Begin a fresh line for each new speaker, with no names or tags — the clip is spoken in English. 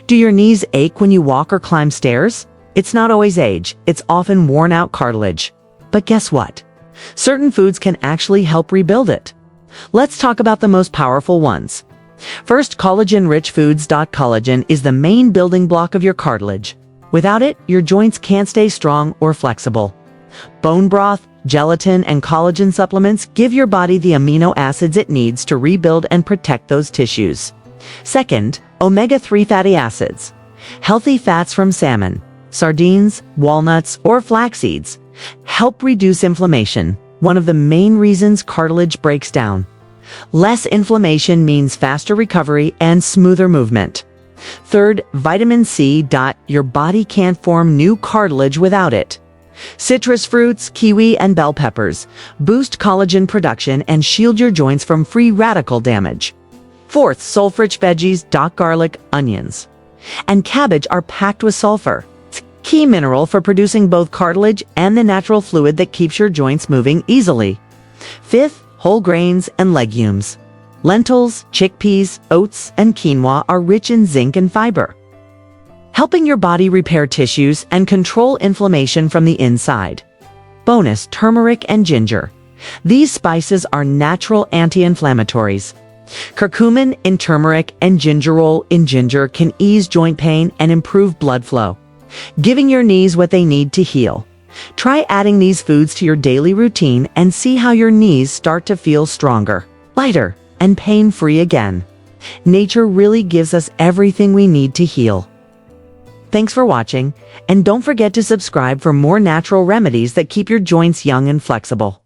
Do your knees ache when you walk or climb stairs? It's not always age, it's often worn out cartilage. But guess what? Certain foods can actually help rebuild it. Let's talk about the most powerful ones. First, collagen-rich foods. Collagen is the main building block of your cartilage. Without it, your joints can't stay strong or flexible. Bone broth, gelatin, and collagen supplements give your body the amino acids it needs to rebuild and protect those tissues. Second, omega-3 fatty acids. Healthy fats from salmon, sardines, walnuts, or flax seeds help reduce inflammation, one of the main reasons cartilage breaks down. Less inflammation means faster recovery and smoother movement. Third, vitamin C. Your body can't form new cartilage without it. Citrus fruits, kiwi, and bell peppers boost collagen production and shield your joints from free radical damage. Fourth, sulfur-rich veggies. Garlic, onions, and cabbage are packed with sulfur, key mineral for producing both cartilage and the natural fluid that keeps your joints moving easily. Fifth, whole grains and legumes. Lentils, chickpeas, oats, and quinoa are rich in zinc and fiber, helping your body repair tissues and control inflammation from the inside. Bonus, turmeric and ginger. These spices are natural anti-inflammatories. Curcumin in turmeric and gingerol in ginger can ease joint pain and improve blood flow, giving your knees what they need to heal. Try adding these foods to your daily routine and see how your knees start to feel stronger, lighter, and pain-free again. Nature really gives us everything we need to heal. Thanks for watching, and don't forget to subscribe for more natural remedies that keep your joints young and flexible.